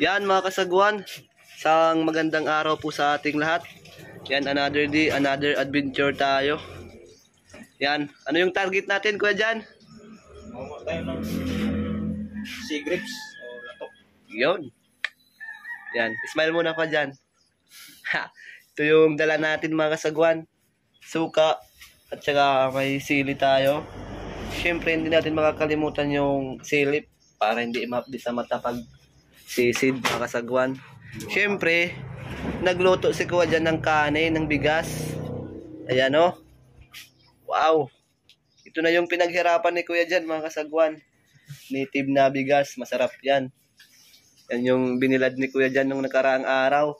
Yan mga kasagwan, isang magandang araw po sa ating lahat. Yan, another day, another adventure tayo. Yan, ano yung target natin kuya dyan? Mawa tayo ng sea grapes o latok. Yun. Yan, smile muna kuya dyan. Ha, ito yung dala natin mga kasagwan. Suka at saka may sili tayo. Siyempre hindi natin makakalimutan yung silip para hindi mapdi sa mata pag sisid mga kasagwan. Siyempre, nagluto si kuya dyan ng kanin, ng bigas. Ayan o. Wow. Ito na yung pinaghirapan ni kuya dyan mga kasagwan. Native na bigas, masarap yan. Yan yung binilad ni kuya dyan nung nakaraang araw.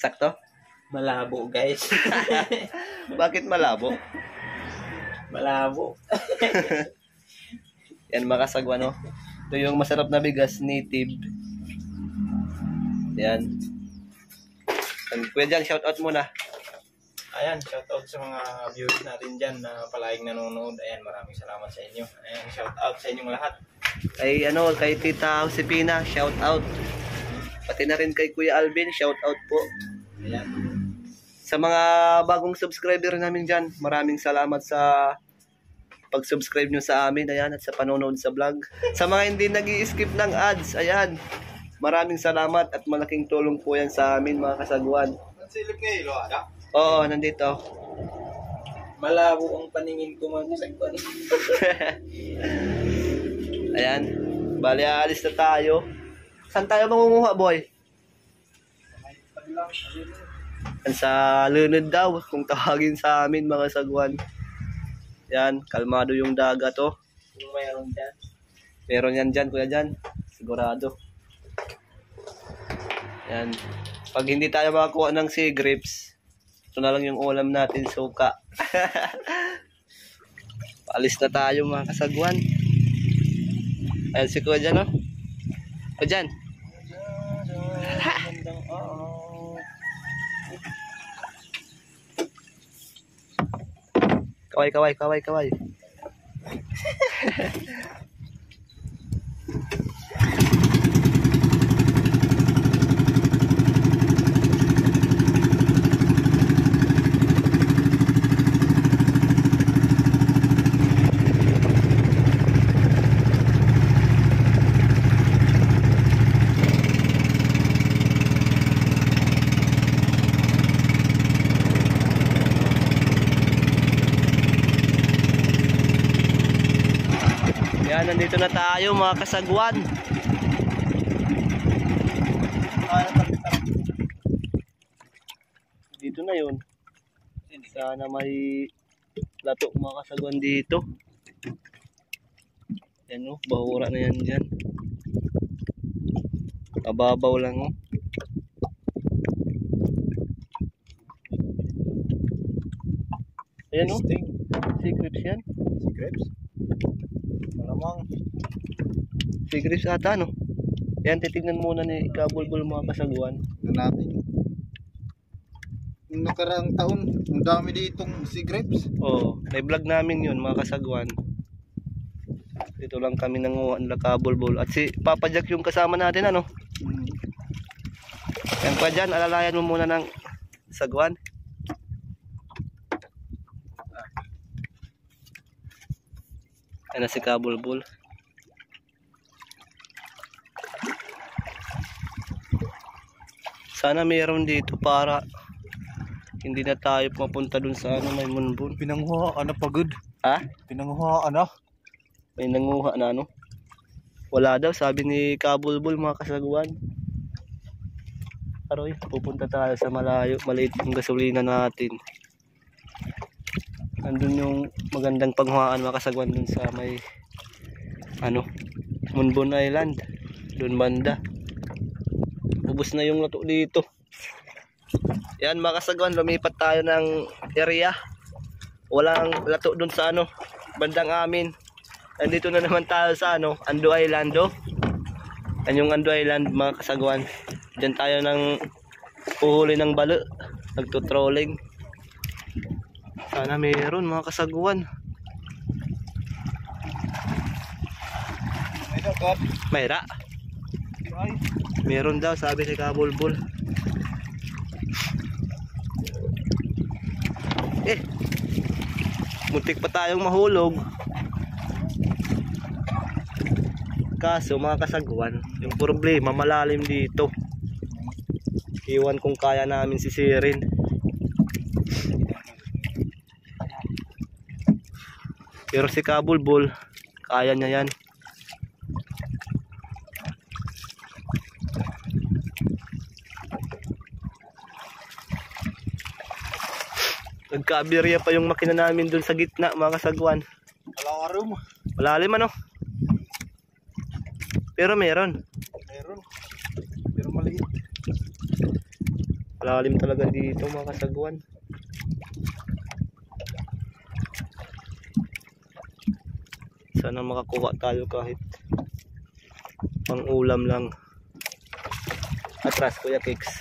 Sakto? Malabo guys. Bakit malabo? Malabo. Yan mga kasagwan o. Ito yung masarap na bigas, native. Yan. Kuya dyan, shout out muna. Ayan, shoutout sa mga viewers natin dyan na palaging nanonood. Ayan, maraming salamat sa inyo. Ayan, shoutout sa inyong lahat. Kay Tita Josepina, shout out. Pati na rin kay Kuya Alvin, shout out po. Ayan. Sa mga bagong subscriber namin dyan, maraming salamat sa pag-subscribe nyo sa amin, ayan, at sa panonood sa vlog. Sa mga hindi nag-i-skip ng ads, ayan, maraming salamat at malaking tulong po yan sa amin mga kasagwan. Silip nga ilo, ada? Oo, nandito. Malabo ang paningin ko mga kasagwan. Ayan, bali aalis na tayo. Saan tayo mangunguha, boy? Sa lunod daw, kung tawagin sa amin mga sagwan. Yan, kalmado yung dagat to. Kung mayroon dyan. Meron yan dyan, kuya dyan. Sigurado. Yan. Pag hindi tayo makakuha ng sea grapes, ito na lang yung ulam natin, suka. Paalis na tayo mga kasagwan. Ayan si kuya dyan, oh. Kuya dyan. Kaway. Yan, nandito na tayo mga kasagwan. Dito na yun. Sana may lato mga kasagwan dito. Yan o, bahura na yan dyan. Kababaw lang o. Ayan o, sea grapes yan. Sea grapes? Malamang. Sea grapes ata no. Yan, titignan muna ni Kabulbul mga kasagwan. Ito natin. Nung nakaraang taon, ang dami ditong sea grapes. Oo, may vlog namin yun mga kasagwan. Dito lang kami nanguha nila Kabulbul. At si Papa Jack yung kasama natin ano. Yan pa dyan, alalayan mo muna ng sagwan. Yan na si Kabulbul. Sana mayroon dito para hindi na tayo mapunta dun sa ano, may munbun. Pinanguhaan na pagod. Ha? Pinanguhaan na. May nanguha na ano? Wala daw, sabi ni Kabulbul mga kasagwan. Aroy, pupunta tayo sa malayo, maliit yung gasolina natin. Andun yung magandang panghuhaan mga kasagwan dun sa may ano, Munbun Island. Dun banda. Ubus na yung lato dito. Yan mga kasagwan, lumipat tayo ng area. Walang lato dun sa ano, bandang amin. Nandito na naman tayo sa ano, Ando Island oh. Yan yung Ando Island mga kasagwan. Diyan tayo ng uhuli ng balo. Nagtutrolling. Sana mayroon mga kasagwan. Mayroon ka? Mayra. Meron daw, sabi ni Kabulbul. Muntik pa tayong mahulog. Kaso mga kasagwan, yung problema malalim dito. Iwan kung kaya namin sisirin. Pero si Kabulbul, kaya niya yan. Nagka-aberya pa yung makina namin dun sa gitna mga kasagwan. Alawarum. Malalim ano? Pero meron. Meron. Pero maliit. Malalim talaga dito mga kasagwan. Sana makakuha tayo kahit pang ulam lang. Atras Kuya Kicks.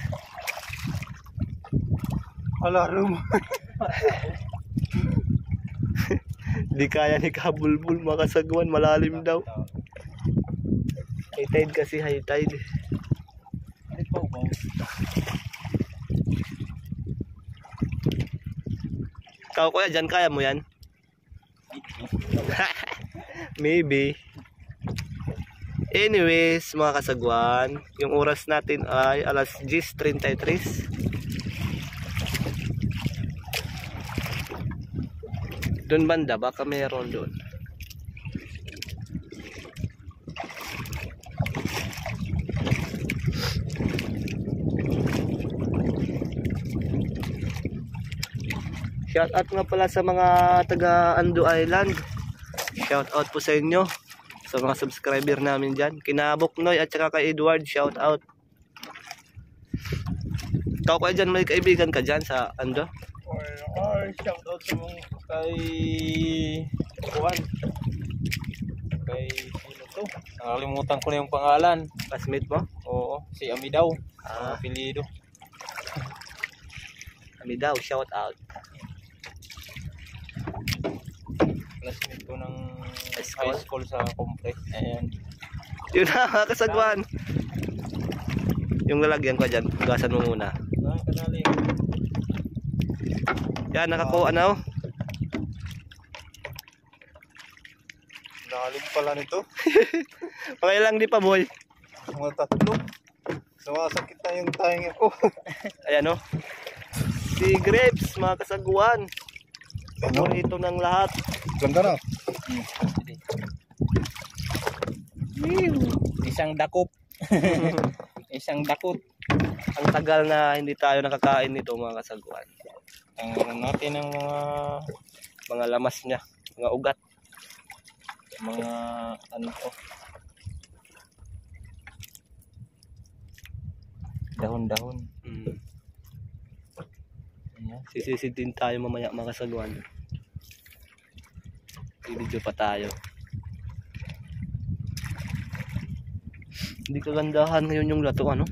Alawarum. Di kaya ni Kabulbul mga kasagwan, malalim daw. High tide kasi, high tide. Ikaw Kuya, dyan kaya mo yan? Maybe. Anyways mga kasagwan, yung oras natin ay alas 10:33. Doon banda, baka meron doon. Shout out nga pala sa mga taga Ando Island. Shout out po sa inyo. Sa mga subscriber namin dyan. Kina Buknoy at saka kay Edward, shout out. Ikaw Kuya dyan, may kaibigan ka dyan sa Ando? Or shout out sa mga kay Juan. Kay sino to? Nakalimutan ko na yung pangalan. Classmate mo? Oo, si Ami daw. Ah. Apelido. Kami daw, shout out. Classmate ko ng School? high school sa complex. Ayan. Yun na mga kasagwan. Yung lalagyan ko dyan, tugasan mo muna. Ah, kadali. Yan, nakakuha na oh. Lalim pala nito. Okay lang di pa boy. Mga tatlo. Sumasakit na yung tainga ko. Ayan oh. Si Grapes, mga kasagwan. Paborito ng lahat. Ganda na. Isang dakop. Isang dakot. Ang tagal na hindi tayo nakakain nito mga kasagwan. Ang natin ng Mga lamas niya, mga ugat. mga ano to. Dahon-dahon. Ayan. Sisisid din tayo mamaya mga kasagwan. Video pa tayo. Hindi kagandahan ngayon yung lato ano?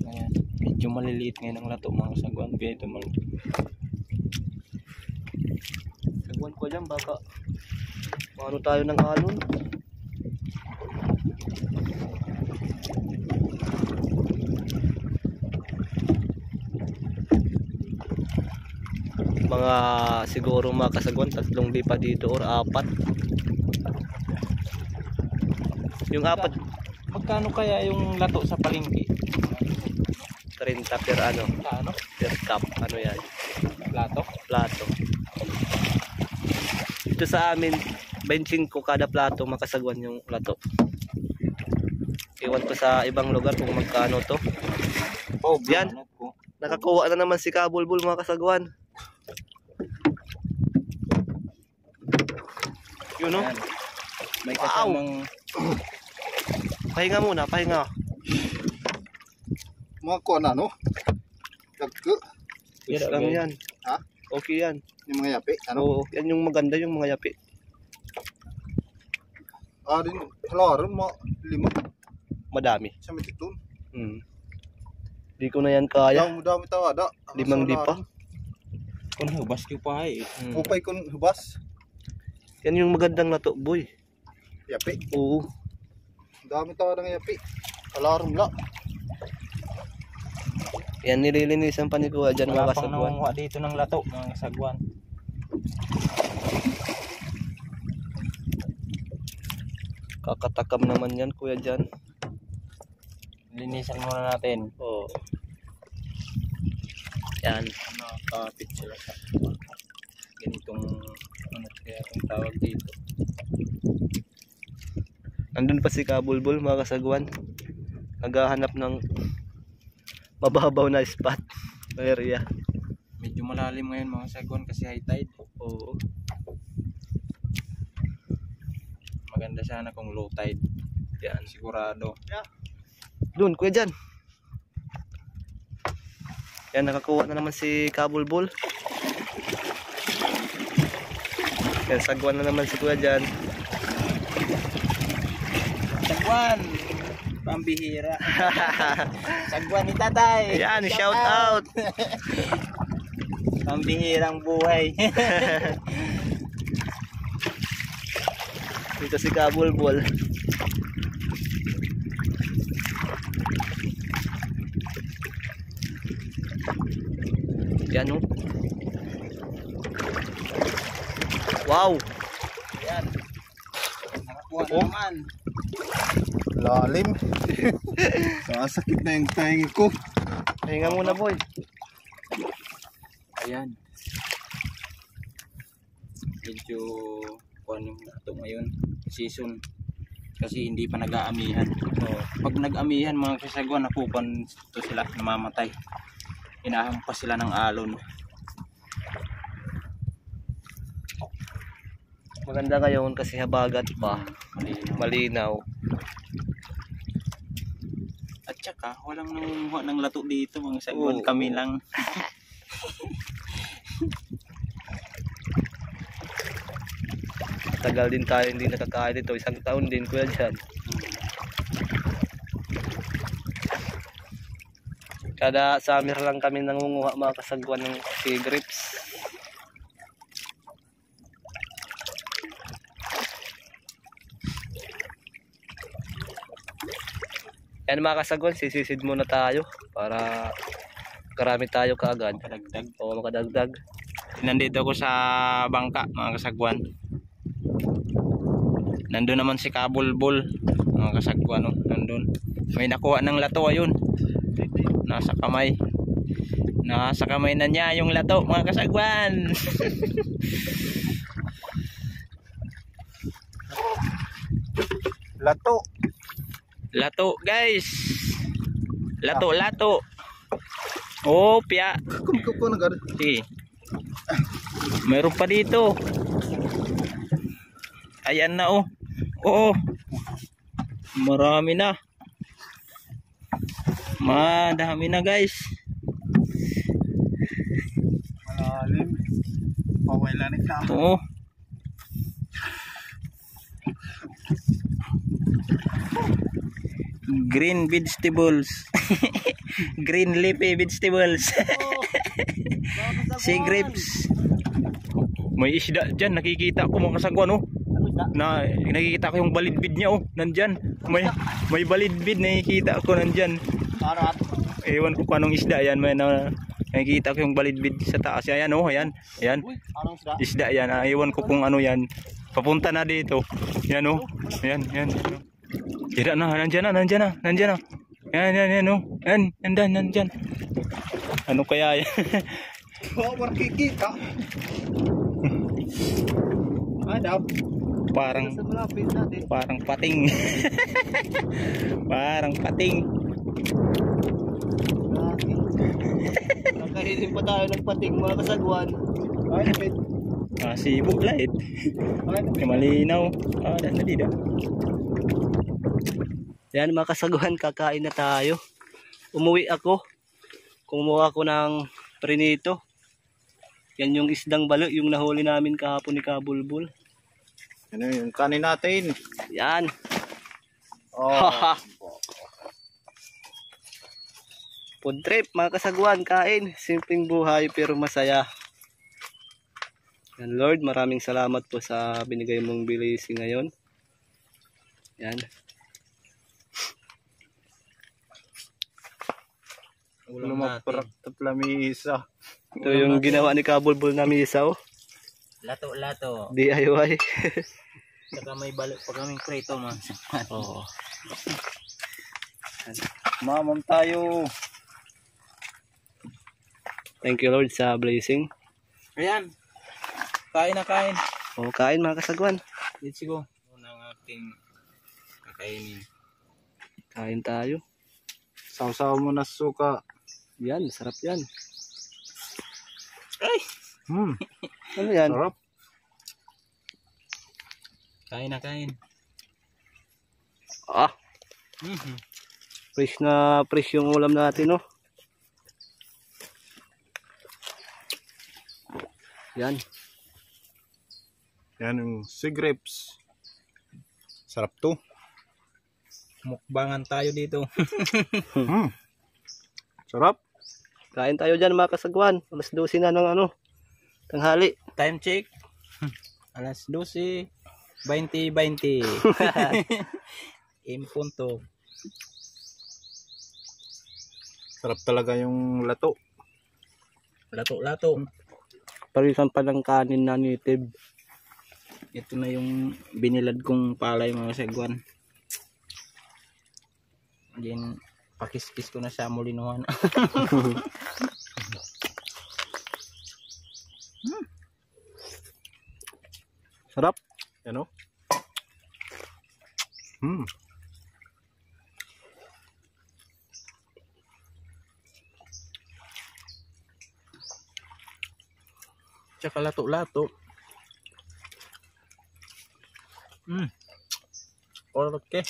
Ayan. Medyo maliliit ngayon ang lato mga sagwan. Kaya ito Sagwan ko dyan baka ano tayo ng alon. Mga siguro mga kasagwan, 3 lipa dito or 4. Yung 4, magkano kaya yung lato sa palengke? 30 per ano, Ano? per cup, ano yan, Plato? plato. Ito sa amin, 25 kada plato makasagwan yung lato. Iwan ko sa ibang lugar kung magkano to. Oh, Yan. Nakakuha na naman si Kabulbul mga kasagwan. Yun no? Ayan. May Wow. kasamang Pahinga muna, pahinga. Mga kuha na, no? Gagko. Yes lang yan. Ha? Okay yan. Yung mga yapi, ano? Oo, yan yung maganda yung mga yapi. Ah, din, halaran, mga 5 Madami. sa mititun. Di ko na yan kaya. Dami tawada. 5 lipa. kung hubas ko pa eh. Upay kun hubas. Yan yung magandang lato, boy. Yapi. Oo. Dami tawa ng yapi. Alarm la. Yan, nililinisan pa ni Kuya dyan Wala mga pang kasagwan. nangunguha dito ng lato, mga kasagwan. Kakatakam naman yan Kuya dyan. Linisan muna natin. Oo. Yan. Nakakapit sila sa ganitong ano kaya ang tawag dito. Andun pa si Kabulbul mga kasagwan. Naghahanap ng mababaw na spot area. Medyo malalim ngayon mga kasagwan kasi high tide. Oo. Maganda sana kung low tide. Yan. Sigurado. Doon Kuya dyan. Yan, nakakuha na naman si Kabulbul. Yan, sagwan na naman si Kuya dyan. Sagwan! Pambihira. Sagwan ni tatay. Yan, shout out. Pambihirang buhay. Dito si Kabulbul. Yan oh. Wow. Yan. Nakakuha na naman. Lalim. Sasakit na yung taingi ko. Pahinga muna boy. Ayan. Medyo kuha yung lato ngayon. Season. Kasi hindi pa nag-aamihan. Pag nag-amihan mga kasagwan, nakupan to sila, namamatay. Hinahampas sila ng alon. Maganda ngayon kasi habagat pa. Malinaw. At saka, walang nangunguha ng lato dito mga sagwan. Oo. Kami lang. Tagal din tayo hindi nakakain dito. Isang taon din Kuya dyan. Kada summer lang kami nangunguha mga kasagwan ng sea grapes. Yan mga kasagwan, sisisid muna tayo para karami tayo kaagad. Kadagdag. O makadagdag. Nandito ako sa bangka mga kasagwan. Nandun naman si Kabulbul mga kasagwan. Oh. Nandun. May nakuha ng lato ayun. Nasa kamay. Nasa kamay na niya yung lato mga kasagwan. Lato. Lato guys. Lato. Oh, pia. Kuko na gad. Sige. Meron pa dito. Ayan na oh. Oo. Marami na. Madami na guys. Malalim. Pawilanik na. Oo. Green vegetables. Green leafy vegetables. Sea grapes. May isda dyan. Nakikita ko mga kasagwan oh. Na nakikita ko yung balidbid niya oh. Nandyan. May balidbid nakikita ko nandyan. Ewan ko kung anong isda yan. May nakikita ko yung balidbid sa taas. Ayan oh. Ayan. Ayan. Isda yan. Ewan ko kung ano yan. Papunta na dito. Yan oh. Ayan. Ayan. Tira na. Nandyan na. Yan oh. Yan. Nandyan. Ano kaya yan? War kikita. Ada. Parang pating. Parang pating. Nakahilim pa tayo ng pating mga kasagwan. Sibo light. Malinaw. Dan na dito. Yan mga kasagwan, kakain na tayo. Umuwi ako. Kumuha ako ng prinito. Yan yung isdang balo, yung nahuli namin kahapon ni Kabulbul. Ano yung kanin natin? Yan. Oh. Food trip mga kasagwan, kain. Simpleng buhay pero masaya. Yan Lord, maraming salamat po sa binigay mong blessing ngayon. Yan. Ulam natin. Lumaparak at lamisa. Ito yung ginawa ni Kabulbul na misaw. Lato-lato. DIY. Saka may balo pa kaming krito mga kasagwan. Oo. Mamam tayo. Thank you Lord sa blessing. Ayan. Kain na kain. O, kain mga kasagwan. Let's go. Muna ang ating kakainin. Kain tayo. Sausaw mo na suka. Yan, sarap yan. Ay! Ano yan? Sarap. Kain na kain. Ah, fresh na fresh yung ulam natin, no? Yan. Yan yung sea grapes. Sarap to. Mukbangan tayo dito. Sarap. Kain tayo dyan mga kasagwan. Alas 12 na ng ano, tanghali. Time check. Alas 12. 20:20. Impunto. Sarap talaga yung lato. Lato-lato. Parisan pa ng kanin na native. Ito na yung binilad kong palay mga kasagwan. Then pakiskis ko na sa mulinuhan. Sarap. Ano? Tsaka lato-lato. Okay.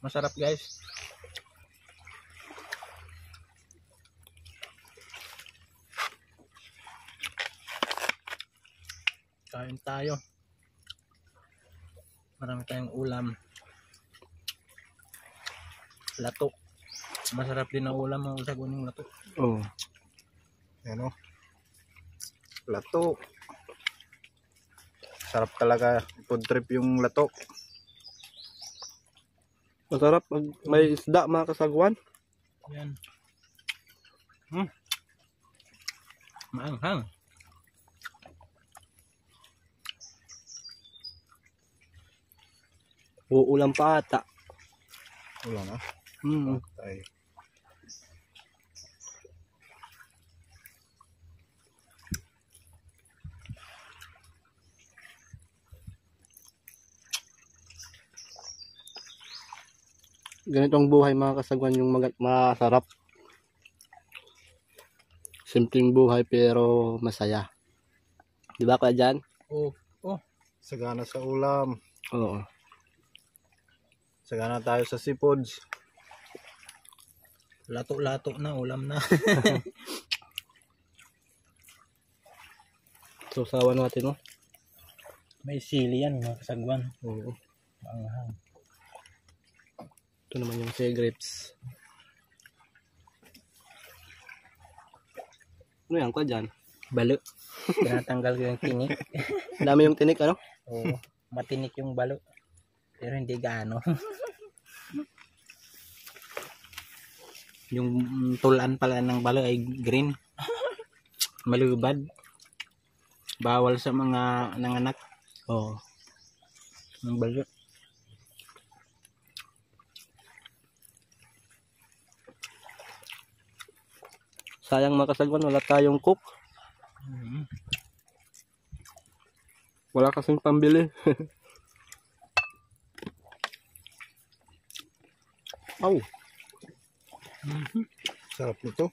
Masarap guys. Kain tayo. Marami tayong ulam. Lato. Masarap din ang ulam ng usagwan ng lato. Oh. Ano? Lato. Sarap talaga. Food trip yung lato. Masarap pag may isda mga kasagwan. Yan. Maanghang. Uulam pa ata. Wala na. Tayo. Ganitong buhay mga kasagwan yung masarap. Simpleng buhay pero masaya. Di ba Kuya Jan? Oh. Sagana sa ulam. Oo. Sagana tayo sa seafoods. Lato-lato na ulam na. Susawan natin, no? May sili yan mga kasagwan. Oo. Maanghang. Ito naman yung sea grapes. Ano yan Kuya Jan? Balo. Tinatanggal ko yung tinik. Dami yung tinik, ano? Oo. Matinik yung balo. Pero hindi gaano. Yung tulan pala ng balo ay green. Malubad. Bawal sa mga nanganak. Oo. Ng balo. Sayang mga kasagwan, wala tayong cook. Wala kasing pambili. Aw. Sarap nito.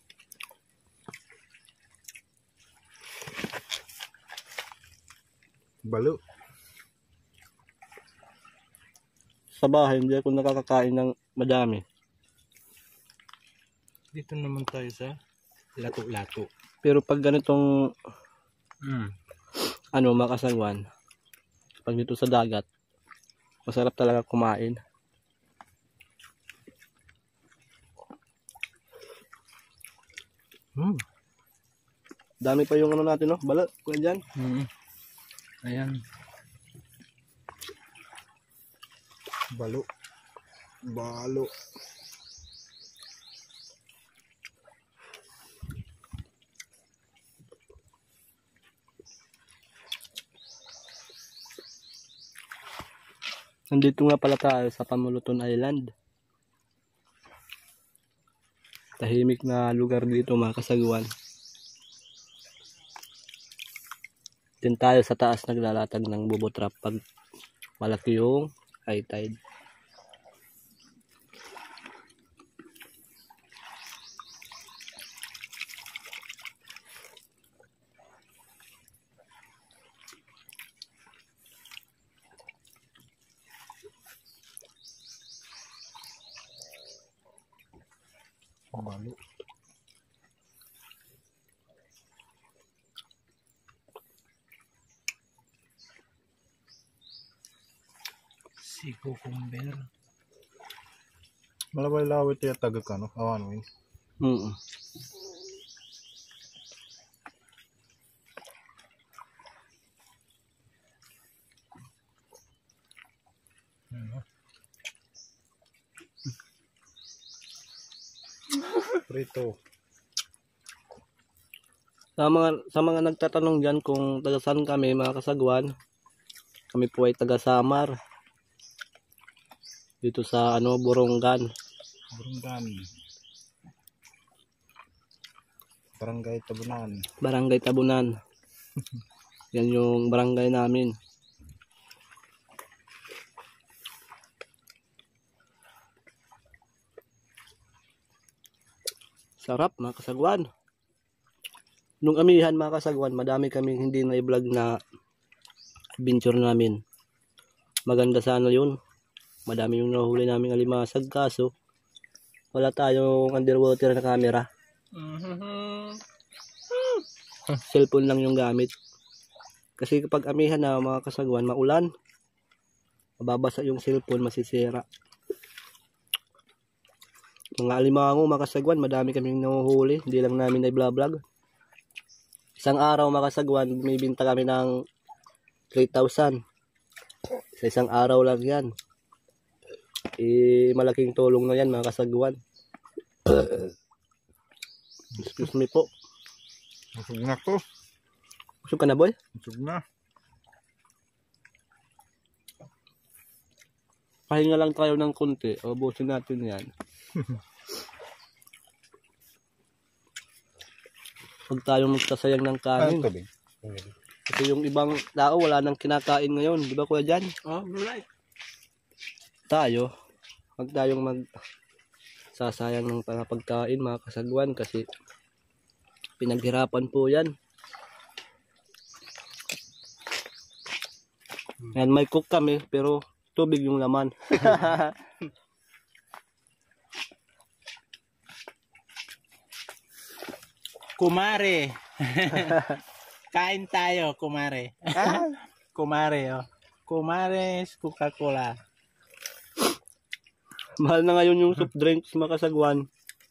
Balo. Sa bahay, hindi ako nakakakain ng madami. Dito naman tayo sa lato-lato. Pero pag ganitong mga kasagwan, pag dito sa dagat, masarap talaga kumain. Dami pa yung ano natin, no? Bala, Kuya Jan. Ayan. Balo. Balo. Nandito nga pala tayo sa Pamuluton Island. Tahimik na lugar dito mga kasagwan. Din tayo sa taas naglalatag ng bubotrap pag malaki yung high tide. Balo. Si cucumber. Malabay lawit ya taga ka no. Awan win. Prito. Sa mga nagtatanong diyan kung taga saan kami mga kasagwan, kami po ay taga Samar. Dito sa Borongan. Burungan. Barangay Tabunan. Barangay Tabunan. Yan yung barangay namin. Sarap mga kasagwan. Nung amihan mga kasagwan, madami kaming hindi na i-vlog na adventure namin. Maganda sana yun. Madami yung nahuli namin alimasag, kaso wala tayong underwater na camera. Cellphone lang yung gamit. Kasi kapag amihan na mga kasagwan, maulan, mababasa yung cellphone, masisira. Mga alimango mga kasagwan, madami kaming nahuhuli, hindi lang namin na-vlog. Isang araw mga kasagwan, may binta kami ng 3,000. Sa isang araw lang yan. Malaking tulong na yan mga kasagwan. Excuse me po. Busog na ko. Busog ka na boy? Busog na. Pahinga lang tayo ng konti. Ubusin natin yan. Huwag tayong magsasayang ng kanin. Kasi yung ibang tao wala nang kinakain ngayon. Di ba kuya Jan? Right. Tayo, huwag tayong magsasayang ng pagkain mga kasagwan kasi pinaghirapan po yan. Yan, may cook kami pero tubig yung laman. Kumare. Kain tayo, kumare. Kumare, oh. Kumare, Coca-Cola. Mahal na ngayon yung soft drinks mga kasagwan.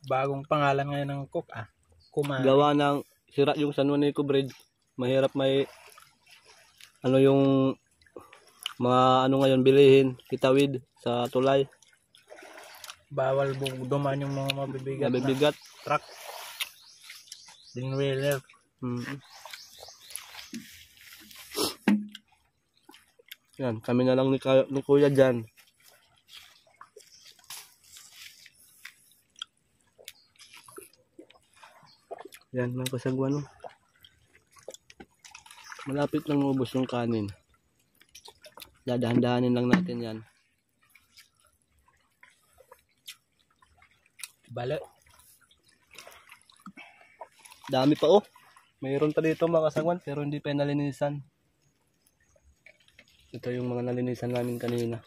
Bagong pangalan ngayon ng cook, Kumare. Gawa ng sira yung San Juanico Bridge. Mahirap may yung mga ngayon bilihin, kitawid sa tulay. Bawal dumaan yung mga Mabibigat. truck. Dingwheeler. Yan, kami na lang ni Kuya dyan. Yan mga kasagwan. Malapit lang ubos yung kanin. Dadahan-dahanin lang natin yan. Balo. Dami pa Mayroon pa dito mga kasagwan pero hindi pa nalinisan. Ito yung mga nalinisan namin kanina.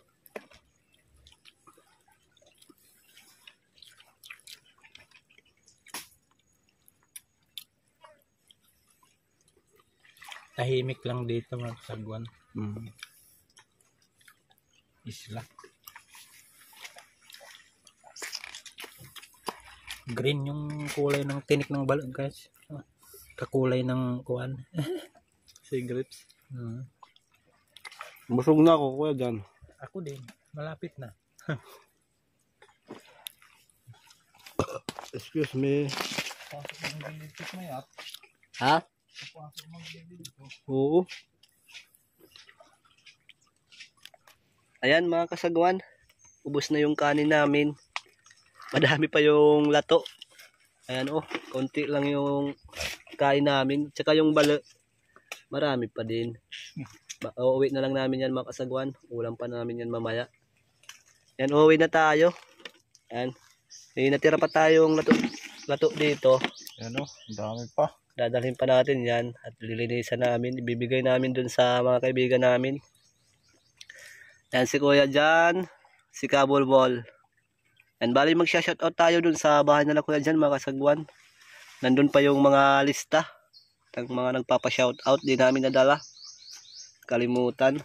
Tahimik lang dito mga kasagwan. Isla. Green yung kulay ng tinik ng balon guys. Kakulay ng kuwan. Cigarettes. Busog na ako kuya dyan. Ako din. Malapit na. Excuse me. Pasok ng gilid mo yan. Ha? Pasok ng gilid ko. Oo. Ayan mga kasagwan, ubos na yung kanin namin. Madami pa yung lato. Ayan oh, konti lang yung kain namin. Tsaka yung balo, marami pa din. Uuwi na lang namin yan mga kasagwan. Ulam pa namin yan mamaya. Yan, uuwi na tayo. Ayan. May natira pa tayong lato dito. Yan o, dami pa. Dadalhin pa natin yan at lilinisan namin. Ibibigay namin dun sa mga kaibigan namin. Yan si Kuya dyan. Si Kabulbol. And bali mag-shoutout tayo dun sa bahay nila Kuya dyan mga kasagwan. Nandun pa yung mga lista ng mga nagpapa-shoutout. Di namin nadala. Kalimutan.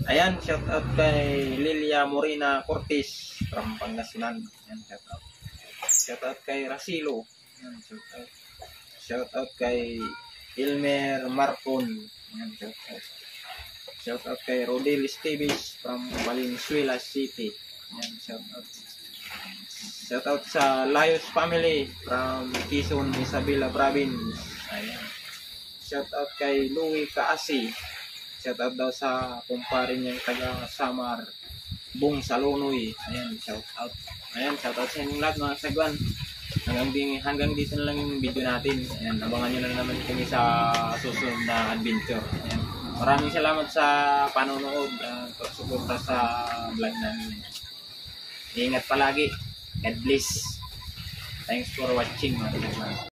Ayan, shoutout kay Lilia Morena Cortez from Pangasinan. Ayan, shoutout. Shoutout kay Rasilo. Ayan, shoutout. Shoutout kay Ilmer Marcon. Ayan, shoutout. Shoutout kay Rodel Esteves from Valenzuela City. Ayan, shoutout. Shoutout sa Layos family from Quezon, Isabela Province. Ayan. Shoutout kay Louie Kaasi. Shoutout daw sa kumpare niyang taga Samar, Bong Salonoy. Ayan, shoutout. Ayan, shoutout sa inyong lahat mga kasagwan. Hanggang dito na lang yung video natin. Ayan, abangan nyo na naman kami sa susunod na adventure. Ayan. Maraming salamat sa panonood at pagsuporta sa vlog namin. Ingat palagi. God bless. Thanks for watching mga kasagwan.